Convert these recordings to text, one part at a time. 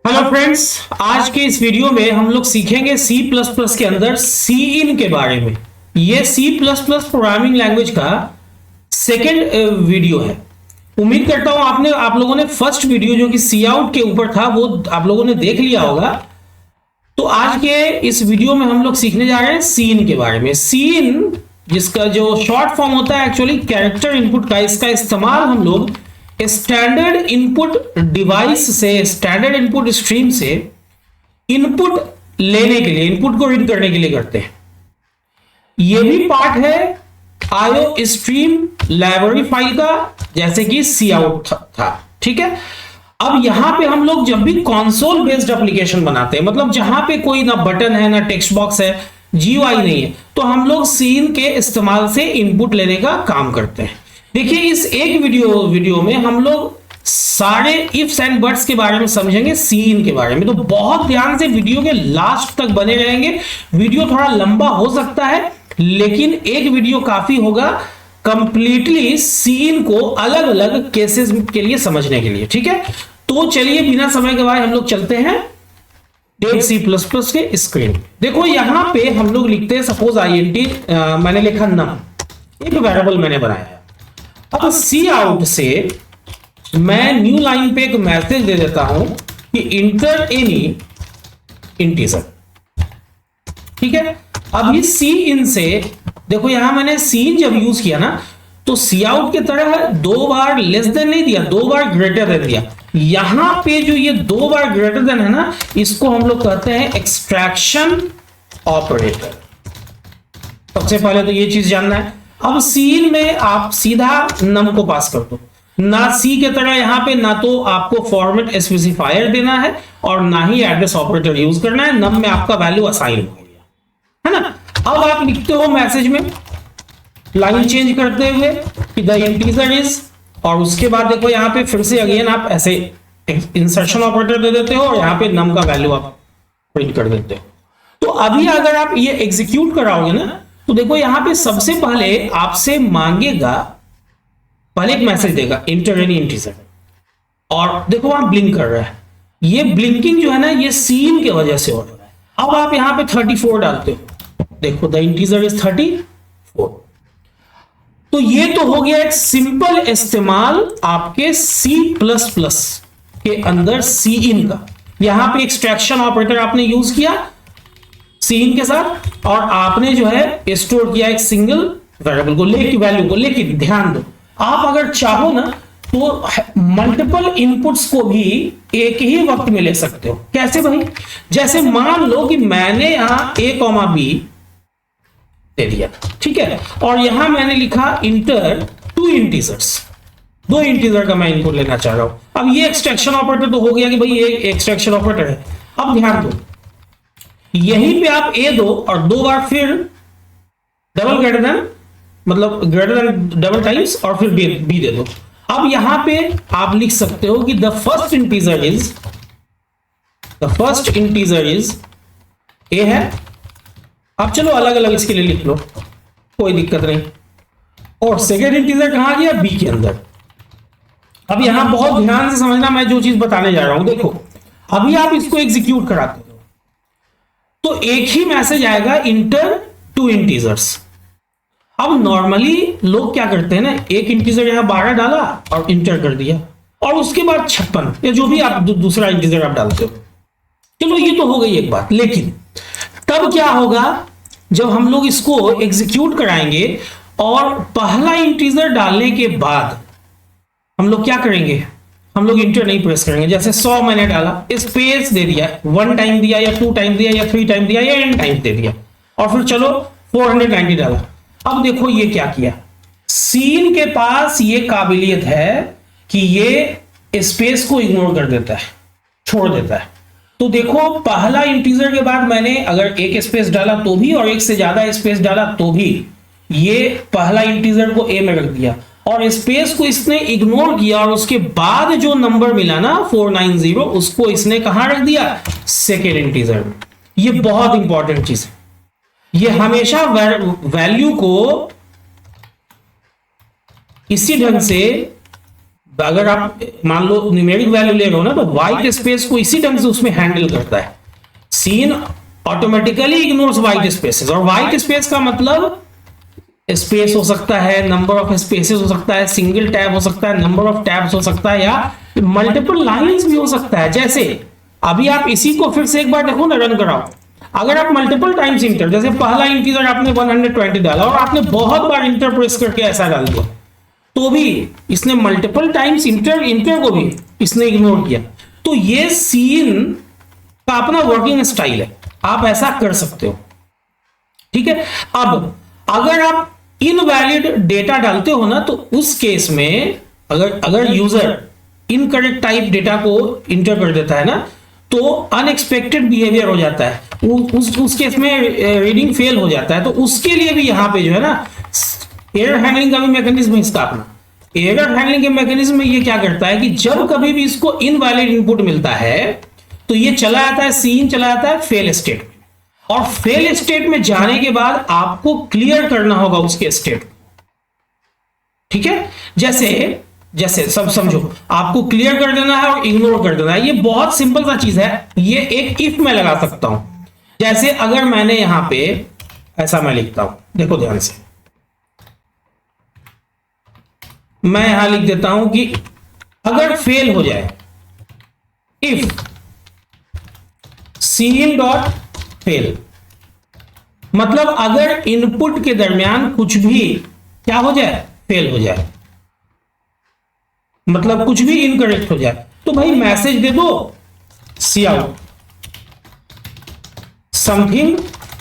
Hello friends, आज के इस वीडियो में हम लोग सीखेंगे सी प्लस प्लस के अंदर सी इन के बारे में। ये C plus plus programming language का सेकेंड वीडियो है। उम्मीद करता हूं आप लोगों ने फर्स्ट वीडियो जो कि सी आउट के ऊपर था वो आप लोगों ने देख लिया होगा। तो आज के इस वीडियो में हम लोग सीखने जा रहे हैं सी इन के बारे में। सी इन जिसका जो शॉर्ट फॉर्म होता है एक्चुअली कैरेक्टर इनपुट का, इसका इस्तेमाल हम लोग स्टैंडर्ड इनपुट डिवाइस से, स्टैंडर्ड इनपुट स्ट्रीम से इनपुट लेने के लिए, इनपुट को रीड करने के लिए करते हैं। यह भी पार्ट है आईओ स्ट्रीम लाइब्रेरी फाइल का, जैसे कि सी आउट था। ठीक है, अब यहां पे हम लोग जब भी कंसोल बेस्ड एप्लीकेशन बनाते हैं, मतलब जहां पे कोई ना बटन है ना टेक्स्ट बॉक्स है, जीयूआई नहीं है, तो हम लोग सीन के इस्तेमाल से इनपुट लेने का काम करते हैं। देखिए, इस एक वीडियो में हम लोग सारे इफ्स एंड बट्स के बारे में समझेंगे, सीन के बारे में। तो बहुत ध्यान से वीडियो के लास्ट तक बने रहेंगे। वीडियो थोड़ा लंबा हो सकता है, लेकिन एक वीडियो काफी होगा कंप्लीटली सीन को अलग अलग केसेस के लिए समझने के लिए। ठीक है, तो चलिए बिना समय गवाए हम लोग चलते हैं डेट सी प्लस प्लस के स्क्रीन। देखो यहां पे हम लोग लिखते हैं, सपोज INT मैंने लिखा नम, एक वेरिएबल मैंने बनाया है। अब सी आउट से मैं न्यू लाइन पे एक मैसेज दे देता हूं कि इंटर एनी इंटीजर। ठीक है, अभी सी इन से देखो, यहां मैंने सी इन जब यूज किया ना, तो सी आउट की तरह दो बार लेस देन नहीं दिया, दो बार ग्रेटर देन दिया। यहां पे जो ये दो बार ग्रेटर देन है ना, इसको हम लोग कहते हैं एक्सट्रैक्शन ऑपरेटर। सबसे पहले तो ये चीज जानना है। अब सीन में आप सीधा नम को पास कर दो, ना सी के तरह यहां पे ना तो आपको फॉर्मेट स्पेसिफायर देना है और ना ही एड्रेस ऑपरेटर यूज करना है। नम में आपका वैल्यू असाइन हो गया है ना। अब आप लिखते हो मैसेज में लाइन चेंज करते हुए कि द इंटीजर इज, और उसके बाद देखो यहां पे फिर से अगेन आप ऐसे इंसर्शन ऑपरेटर दे देते हो और यहां पे नम का वैल्यू आप प्रिंट कर देते हो। तो अभी अगर आप ये एग्जीक्यूट कराओगे ना, तो देखो यहां पे सबसे पहले आपसे मांगेगा, पहले एक मैसेज देगा इंटर एनी इंटीजर, और देखो वहां ब्लिंक कर रहा है। ये ब्लिंकिंग जो है ना, ये सीन की वजह से हो रहा है। अब आप यहां पे 34 डालते हो, देखो द इंटीजर इज 34। तो ये तो हो गया एक सिंपल इस्तेमाल आपके सी प्लस प्लस के अंदर सी इन का। यहां पे एक्सट्रैक्शन ऑपरेटर आपने यूज किया सीन के साथ, और आपने जो है स्टोर किया एक सिंगल वेरिएबल को, लेकिन वैल्यू को। लेकिन ध्यान दो, आप अगर चाहो ना तो मल्टीपल इनपुट्स को भी एक ही वक्त में ले सकते हो। कैसे भाई? जैसे मान लो कि मैंने यहां A, B दे दिया, ठीक है, और यहां मैंने लिखा इंटर टू इंटीजर्स, दो इंटीजर का मैं इनपुट लेना चाह रहा हूं। अब ये एक्सट्रैक्शन ऑपरेटर तो हो गया कि भाई ये एक्सट्रैक्शन ऑपरेटर है। अब ध्यान दो, यहीं पे आप A दो और दो बार फिर डबल ग्रेटर देन, मतलब ग्रेटर देन डबल टाइम्स, और फिर B दे दो। अब यहां पे आप लिख सकते हो कि the first integer is A है। अब चलो अलग अलग इसके लिए लिख लो, कोई दिक्कत नहीं। और सेकेंड इंटीजर कहां गया? B के अंदर। अब यहां बहुत ध्यान से समझना मैं जो चीज बताने जा रहा हूं। देखो अभी आप इसको एग्जीक्यूट कराते हो तो एक ही मैसेज आएगा इंटर टू इंटीजर्स। अब नॉर्मली लोग क्या करते हैं ना, एक इंटीजर यहां 12 डाला और इंटर कर दिया, और उसके बाद 56 या जो भी आप दूसरा इंटीजर आप डालते हो। चलो ये तो हो गई एक बात, लेकिन तब क्या होगा जब हम लोग इसको एग्जीक्यूट कराएंगे और पहला इंटीजर डालने के बाद हम लोग क्या करेंगे? हम लोग इंटर नहीं प्रेस करेंगे। जैसे 100 मैंने डाला, स्पेस दे दिया, 1 टाइम दिया या 2 टाइम दिया या 3 टाइम दिया या n टाइम दे दिया, और फिर चलो 490 डाला। अब देखो ये क्या किया, सीन के पास ये काबिलियत है कि ये स्पेस को इग्नोर कर देता है, छोड़ देता है। तो देखो पहला इंटीजर के बाद मैंने अगर एक स्पेस डाला तो भी, और एक से ज्यादा स्पेस डाला तो भी, ये पहला इंटीजर को A में रख दिया और स्पेस को इसने इग्नोर किया, और उसके बाद जो नंबर मिला ना 490, उसको इसने कहां रख दिया? सेकेंड इंटीजर में। ये बहुत इंपॉर्टेंट चीज है। ये हमेशा वैल्यू को इसी ढंग से अगर आप मान लो न्यूमेरिक वैल्यू ले रहे हो ना, तो व्हाइट स्पेस को इसी ढंग से उसमें हैंडल करता है। Cin automatically ignores white spaces, और व्हाइट स्पेस का मतलब स्पेस हो सकता है, नंबर ऑफ स्पेसेस हो सकता है, सिंगल टैब हो सकता है, नंबर ऑफ टैब्स हो सकता है, या मल्टीपल लाइंस भी हो सकता है। जैसे अभी आप इसी को फिर से एक बार देखो ना, रन कराओ। अगर आप मल्टीपल टाइम्स इंटर, जैसे पहला इंटीजर आपने 120 डाला और आपने बहुत बार इंटर प्रेस करके ऐसा डाल दिया, तो भी इसने मल्टीपल टाइम्स इंटर को भी इसने इग्नोर किया। तो ये सीन का अपना वर्किंग स्टाइल है, आप ऐसा कर सकते हो। ठीक है। अब अगर आप इनवैलिड डेटा डालते हो ना, तो उस केस में अगर यूजर इनकरेक्ट टाइप डेटा को इंटर कर देता है ना, तो अनएक्सपेक्टेड बिहेवियर हो जाता है, उस केस में रीडिंग फेल हो जाता है। तो उसके लिए भी यहां पे जो है ना, एरर हैंडलिंग का भी मैकेनिज्म है इसका अपना। एरर हैंडलिंग के मैकेनिज्म में ये क्या करता है कि जब कभी भी इसको इनवैलिड इनपुट मिलता है, तो ये चला आता है, सीन चला आता है फेल स्टेट में, और फेल स्टेट में जाने के बाद आपको क्लियर करना होगा उसके स्टेट को। ठीक है। जैसे सब समझो, आपको क्लियर कर देना है और इग्नोर कर देना है। ये बहुत सिंपल सा चीज है, ये एक इफ मैं लगा सकता हूं। जैसे अगर मैंने यहां पे ऐसा मैं लिखता हूं, देखो ध्यान से, मैं यहां लिख देता हूं कि अगर फेल हो जाए, इफ सीन डॉट फेल, मतलब अगर इनपुट के दरमियान कुछ भी क्या हो जाए, फेल हो जाए, मतलब कुछ भी इनकरेक्ट हो जाए, तो भाई मैसेज दे दो सी आउट समथिंग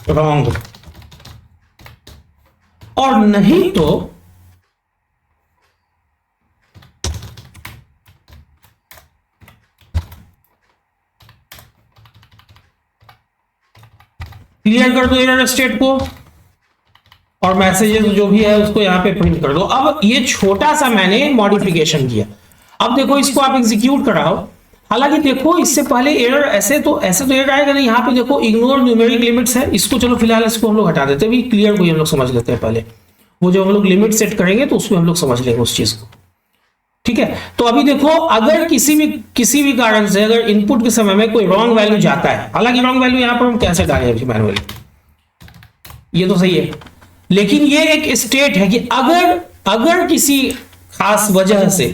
रॉन्ग, और नहीं तो क्लियर कर दो एरर स्टेट को, और मैसेजेस जो भी है उसको यहां पे प्रिंट कर दो। अब ये छोटा सा मैंने मॉडिफिकेशन किया। अब देखो इसको आप एग्जीक्यूट कराओ। हालांकि देखो इससे पहले एरर ऐसे तो एरर आएगा नहीं। यहां पे देखो इग्नोर न्यूमेरिक लिमिट्स है, इसको चलो फिलहाल इसको हम लोग हटा देते हैं, भी क्लियर को हम लोग समझ लेते हैं। पहले वो जो हम लोग लिमिट सेट करेंगे तो उसमें हम लोग समझ लेंगे उस चीज को। ठीक है। तो अभी देखो, अगर किसी भी कारण से अगर इनपुट के समय में कोई रॉन्ग वैल्यू जाता है, हालांकि रॉन्ग वैल्यू यहां पर हम कैसे डालेंगे मैनुअली, ये तो सही है, लेकिन ये एक स्टेट है कि अगर किसी खास वजह से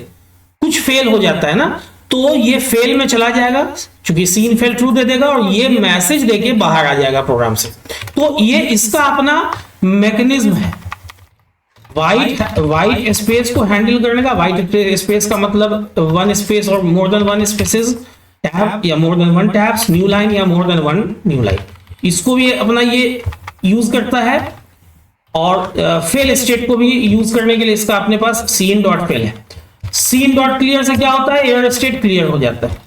कुछ फेल हो जाता है ना, तो ये फेल में चला जाएगा, क्योंकि सीन फेल ट्रू दे देगा और ये मैसेज देके बाहर आ जाएगा प्रोग्राम से। तो ये इसका अपना मैकेनिज्म है, वाइट स्पेस को हैंडल करने का। वाइट स्पेस का मतलब वन स्पेस और more than one spaces, tab या more than one tabs, new line या more than one new line, इसको भी अपना ये यूज करता है। और फेल स्टेट को भी यूज करने के लिए इसका अपने पास सीन डॉट फेल है। सीन डॉट क्लियर से क्या होता है, एरर स्टेट क्लियर हो जाता है।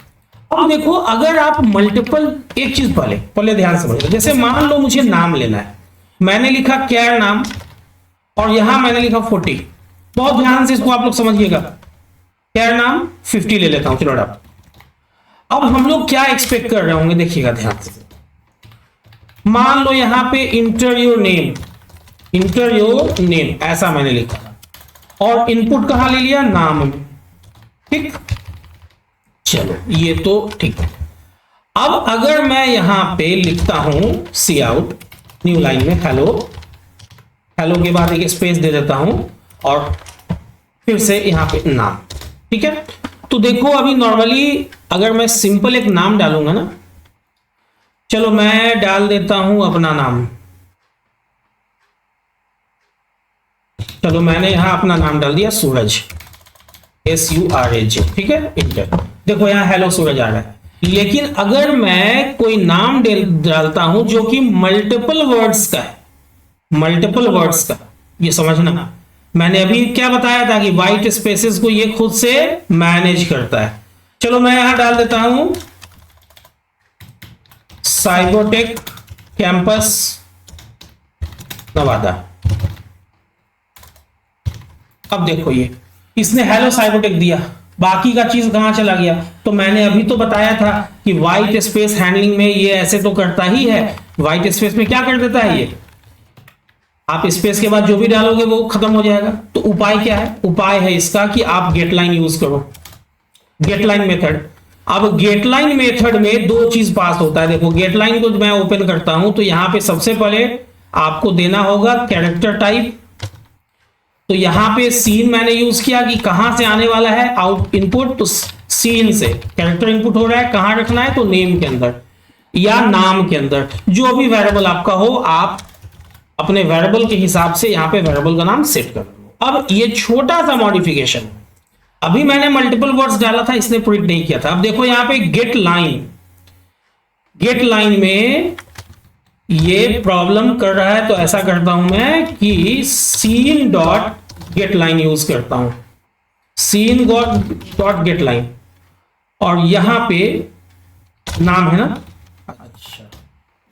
अब देखो, अगर आप मल्टीपल, एक चीज पहले ध्यान से समझो। जैसे मान लो मुझे नाम लेना है, मैंने लिखा कैर नाम और यहां मैंने लिखा 40। बहुत ध्यान से इसको आप लोग समझिएगा। कैर नाम 50 ले लेता हूं, चलो आप। अब हम लोग क्या एक्सपेक्ट कर रहे होंगे, देखिएगा ध्यान से। मान लो यहां पे इंटर योर नेम ऐसा मैंने लिखा, और इनपुट कहां ले लिया, नाम में। ठीक, चलो ये तो ठीक है। अब अगर मैं यहां पे लिखता हूं सी आउट न्यू लाइन में हेलो के बाद एक स्पेस दे देता हूं और फिर से यहां पे नाम। ठीक है। तो देखो अभी नॉर्मली अगर मैं सिंपल एक नाम डालूंगा ना, चलो मैं डाल देता हूं अपना नाम। चलो मैंने यहां अपना नाम डाल दिया सूरज, SURAJ। ठीक है, इंटर। देखो यहां हेलो सूरज आ रहा है। लेकिन अगर मैं कोई नाम डालता हूं जो कि मल्टीपल वर्ड्स का है, ये समझना, मैंने अभी क्या बताया था कि व्हाइट स्पेसेस को ये खुद से मैनेज करता है। चलो मैं यहां डाल देता हूं साइबरटेक कैंपस नवादा। अब देखो ये इसने हेलो साइबरटेक दिया, बाकी का चीज कहां चला गया। तो मैंने अभी तो बताया था कि व्हाइट स्पेस हैंडलिंग में ये ऐसे तो करता ही है। व्हाइट स्पेस में क्या कर देता है, ये आप स्पेस के बाद जो भी डालोगे वो खत्म हो जाएगा। तो उपाय क्या है? उपाय है इसका कि आप गेट लाइन यूज करो, गेट लाइन मेथड। अब गेट लाइन मेथड में दो चीज पास होता है। देखो गेट लाइन को मैं ओपन करता हूं तो यहां पे सबसे पहले आपको देना होगा कैरेक्टर टाइप। तो यहां पे सीन मैंने यूज किया कि कहां से आने वाला है आउट इनपुट, तो सीन से कैरेक्टर इनपुट हो रहा है, कहां रखना है तो नेम के अंदर या नाम के अंदर, जो भी वेरिएबल आपका हो आप अपने वेरिएबल के हिसाब से यहां पे वेरिएबल का नाम सेट कर लो। अब ये छोटा सा मॉडिफिकेशन, अभी मैंने मल्टीपल वर्ड्स डाला था इसने प्रिंट नहीं किया था। अब देखो यहां पे गेट लाइन, गेट लाइन में ये प्रॉब्लम कर रहा है, तो ऐसा करता हूं मैं कि cin dot get line use करता हूं, सीन डॉट गेट लाइन, और यहां पे नाम है ना। अच्छा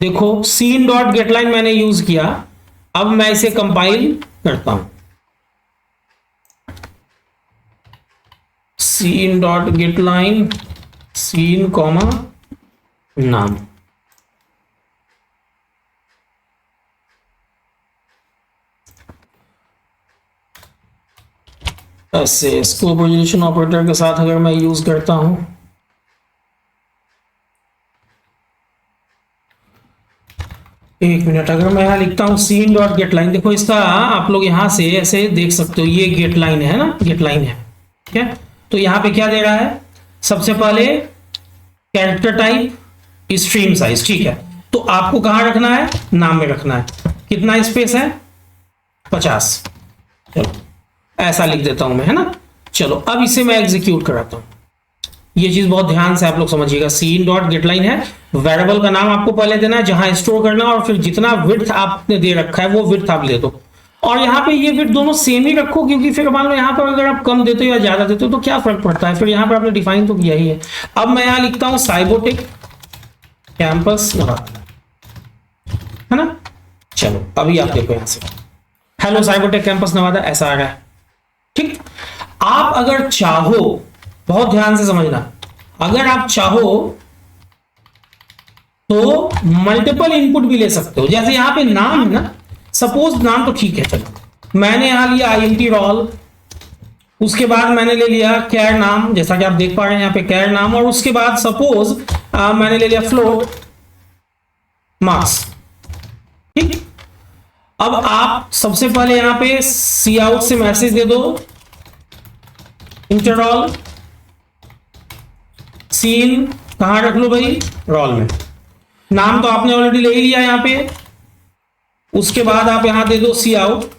देखो सीन डॉट गेट लाइन मैंने यूज किया। अब मैं इसे कंपाइल करता हूं, cin dot get line cin comma नाम। ऐसे इसको पोजीशन ऑपरेटर के साथ अगर मैं यूज करता हूं, एक मिनट, अगर मैं यहां लिखता हूं सीन डॉट गेट लाइन, देखो इसका आप लोग यहां से ऐसे देख सकते हो, ये गेट लाइन है ना, गेट लाइन है, ठीक है। तो यहां पे क्या दे रहा है? सबसे पहले कैरेक्टर टाइप स्ट्रीम साइज, ठीक है। तो आपको कहां रखना है? नाम में रखना है। कितना स्पेस है? 50। चलो ऐसा लिख देता हूं मैं, है ना। चलो अब इसे मैं एग्जीक्यूट कराता हूं। ये चीज बहुत ध्यान से आप लोग समझिएगा। सीन डॉट गेट लाइन है, वेरिएबल का नाम आपको पहले देना है जहां स्टोर करना, और फिर जितना विड्थ आपने दे रखा है वो विड्थ आप ले दो। और यहाँ पे ये विड्थ दोनों सेम ही रखो, क्योंकि फिर मान लो यहाँ पर अगर आप कम देते हो या ज्यादा देते हो तो क्या फर्क पड़ता है, फिर यहाँ पर आपने डिफाइन तो किया ही है। अब मैं यहाँ लिखता हूँ साइबोटेक कैंपस नवादा, है ना। चलो अभी आप देखो यहां से, हेलो साइबोटेक कैंपस नवादा ऐसा आ रहा है, ठीक। आप अगर चाहो, बहुत ध्यान से समझना, अगर आप चाहो तो मल्टीपल इनपुट भी ले सकते हो। जैसे यहां पे नाम है ना, सपोज नाम तो ठीक है, चलो मैंने यहां लिया INT रोल, उसके बाद मैंने ले लिया कैर नाम, जैसा कि आप देख पा रहे हैं यहां पे कैर नाम, और उसके बाद सपोज मैंने ले लिया फ्लोट मार्क्स, ठीक। अब आप सबसे पहले यहां पे सी आउट से मैसेज दे दो इंटररोल सीन, कहां रख लो भाई? रोल में। नाम तो आपने ऑलरेडी ले ही लिया यहां पे, उसके बाद आप यहां दे दो सी आउट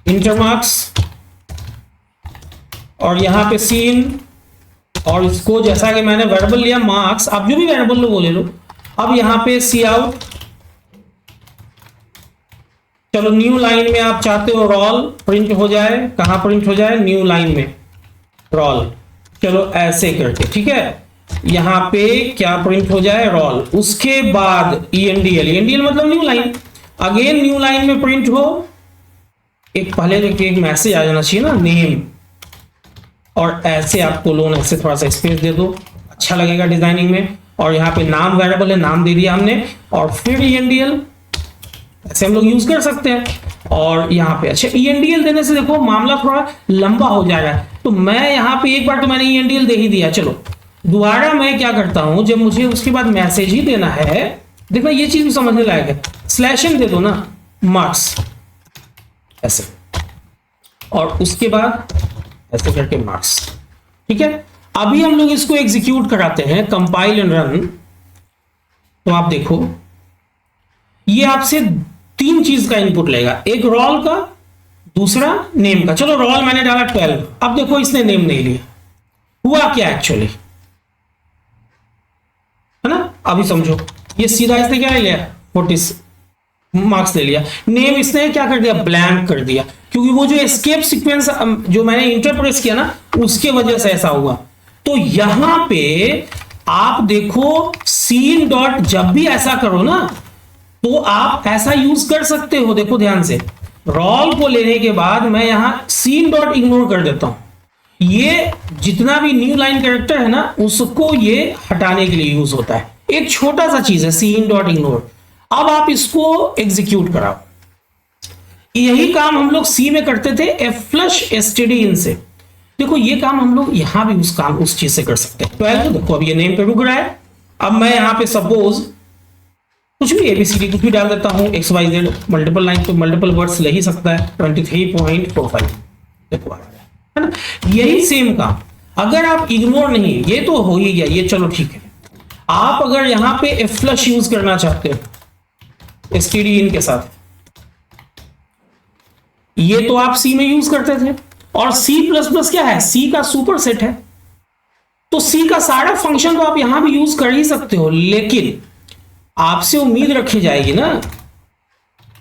इंटरमार्क्स, और यहां पे सीन, और इसको जैसा कि मैंने वेरिएबल लिया मार्क्स, आप जो भी वेरिएबल लो वो ले लो। अब यहां पे सी आउट, चलो न्यू लाइन में आप चाहते हो रोल प्रिंट हो जाए, कहां प्रिंट हो जाए? न्यू लाइन में रोल, चलो ऐसे करके, ठीक है। यहां पे क्या प्रिंट हो जाए? रोल। उसके बाद ENDL मतलब new line, again new line में प्रिंट हो, एक पहले एक मैसेज आ जाना चाहिए ना, नेम, और ऐसे आप कोलोन ऐसे थोड़ा सा स्पेस दे दो, अच्छा लगेगा डिजाइनिंग में। और यहाँ पे नाम वेरिएबल है, नाम दे दिया हमने, और फिर ENDL ऐसे हम लोग यूज कर सकते हैं। और यहाँ पे अच्छा ENDL देने से देखो मामला थोड़ा लंबा हो जाएगा, तो मैं यहाँ पे एक बार तो मैंने ENDL दे ही दिया, चलो दोबारा मैं क्या करता हूं, जब मुझे उसके बाद मैसेज ही देना है, देखना ये चीज भी समझने लायक है, स्लैशिंग दे दो ना मार्क्स ऐसे, और उसके बाद ऐसे करके मार्क्स, ठीक है। अभी हम लोग इसको एग्जीक्यूट कराते हैं, कंपाइल एंड रन। तो आप देखो ये आपसे तीन चीज का इनपुट लेगा, एक रोल का, दूसरा नेम का। चलो रोल मैंने डाला 12, अब देखो इसने नेम नहीं लिया, हुआ क्या एक्चुअली, है ना। अभी समझो, ये सीधा इसने क्या ले लिया? 40 मार्क्स ले लिया। नेम इसने क्या कर दिया? ब्लैंक कर दिया, क्योंकि वो जो एस्केप सीक्वेंस जो मैंने इंटरप्रेस किया ना, उसके वजह से ऐसा हुआ। तो यहां पे आप देखो सीन डॉट, जब भी ऐसा करो ना तो आप ऐसा यूज कर सकते हो। देखो ध्यान से, रोल को लेने के बाद मैं यहां सीन डॉट इग्नोर कर देता हूं। ये जितना भी न्यू लाइन कैरेक्टर है ना, उसको ये हटाने के लिए यूज होता है। एक छोटा सा चीज है सी इन डॉट इग्नोर। अब आप इसको एग्जीक्यूट कराओ। यही काम हम लोग सी में करते थे एफ फ्लश एसटीडी इन से। देखो ये काम हम लोग यहां भी उस चीज से कर सकते हैं। तो देखो अब ये नेम पे रुक रहा है। अब मैं यहां पे सपोज कुछ भी एबीसीडी कुछ भी डाल देता हूं, X Y Z, multiple line तो मल्टीपल वर्ड्स ले ही सकता है। 23.45 देखो आ रहा है ना। यही सेम काम अगर आप इग्नोर नहीं, ये तो हो ही गया, ये चलो ठीक है। आप अगर यहां पे एफ फ्लश यूज करना चाहते हो एसटीडी इन के साथ, ये तो आप सी में यूज करते थे, और सी प्लस प्लस क्या है, सी का सुपर सेट है, तो सी का सारा फंक्शन तो आप यहां भी यूज कर ही सकते हो। लेकिन आपसे उम्मीद रखी जाएगी ना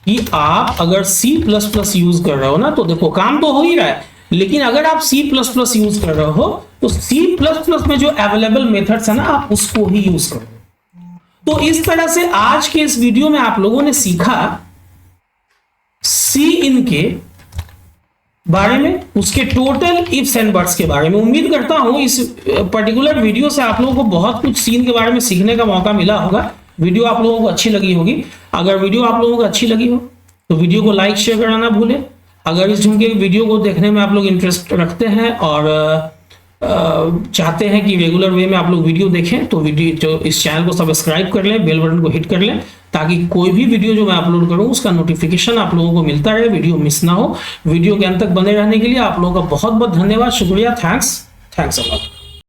कि आप अगर सी प्लस प्लस यूज कर रहे हो ना, तो देखो काम तो हो ही रहा है, लेकिन अगर आप सी प्लस प्लस यूज कर रहे हो तो सी प्लस प्लस में जो अवेलेबल मेथड्स है ना, आप उसको ही यूज करो। तो इस तरह से आज के इस वीडियो में आप लोगों ने सीखा सी इन के बारे में, उसके टोटल इफ्स एंड बट्स के बारे में। उम्मीद करता हूं इस पर्टिकुलर वीडियो से आप लोगों को बहुत कुछ सीन के बारे में सीखने का मौका मिला होगा। वीडियो आप लोगों को अच्छी लगी होगी। अगर वीडियो आप लोगों को अच्छी लगी हो तो वीडियो को लाइक शेयर करना ना भूलें। अगर इस ढंग के वीडियो को देखने में आप लोग इंटरेस्ट रखते हैं और चाहते हैं कि रेगुलर वे में आप लोग वीडियो देखें, तो वीडियो जो इस चैनल को सब्सक्राइब कर लें, बेल बटन को हिट कर लें, ताकि कोई भी वीडियो जो मैं अपलोड करूं उसका नोटिफिकेशन आप लोगों को मिलता रहे, वीडियो मिस ना हो। वीडियो के अंत तक बने रहने के लिए आप लोगों का बहुत बहुत धन्यवाद, शुक्रिया, थैंक्स अ लॉट।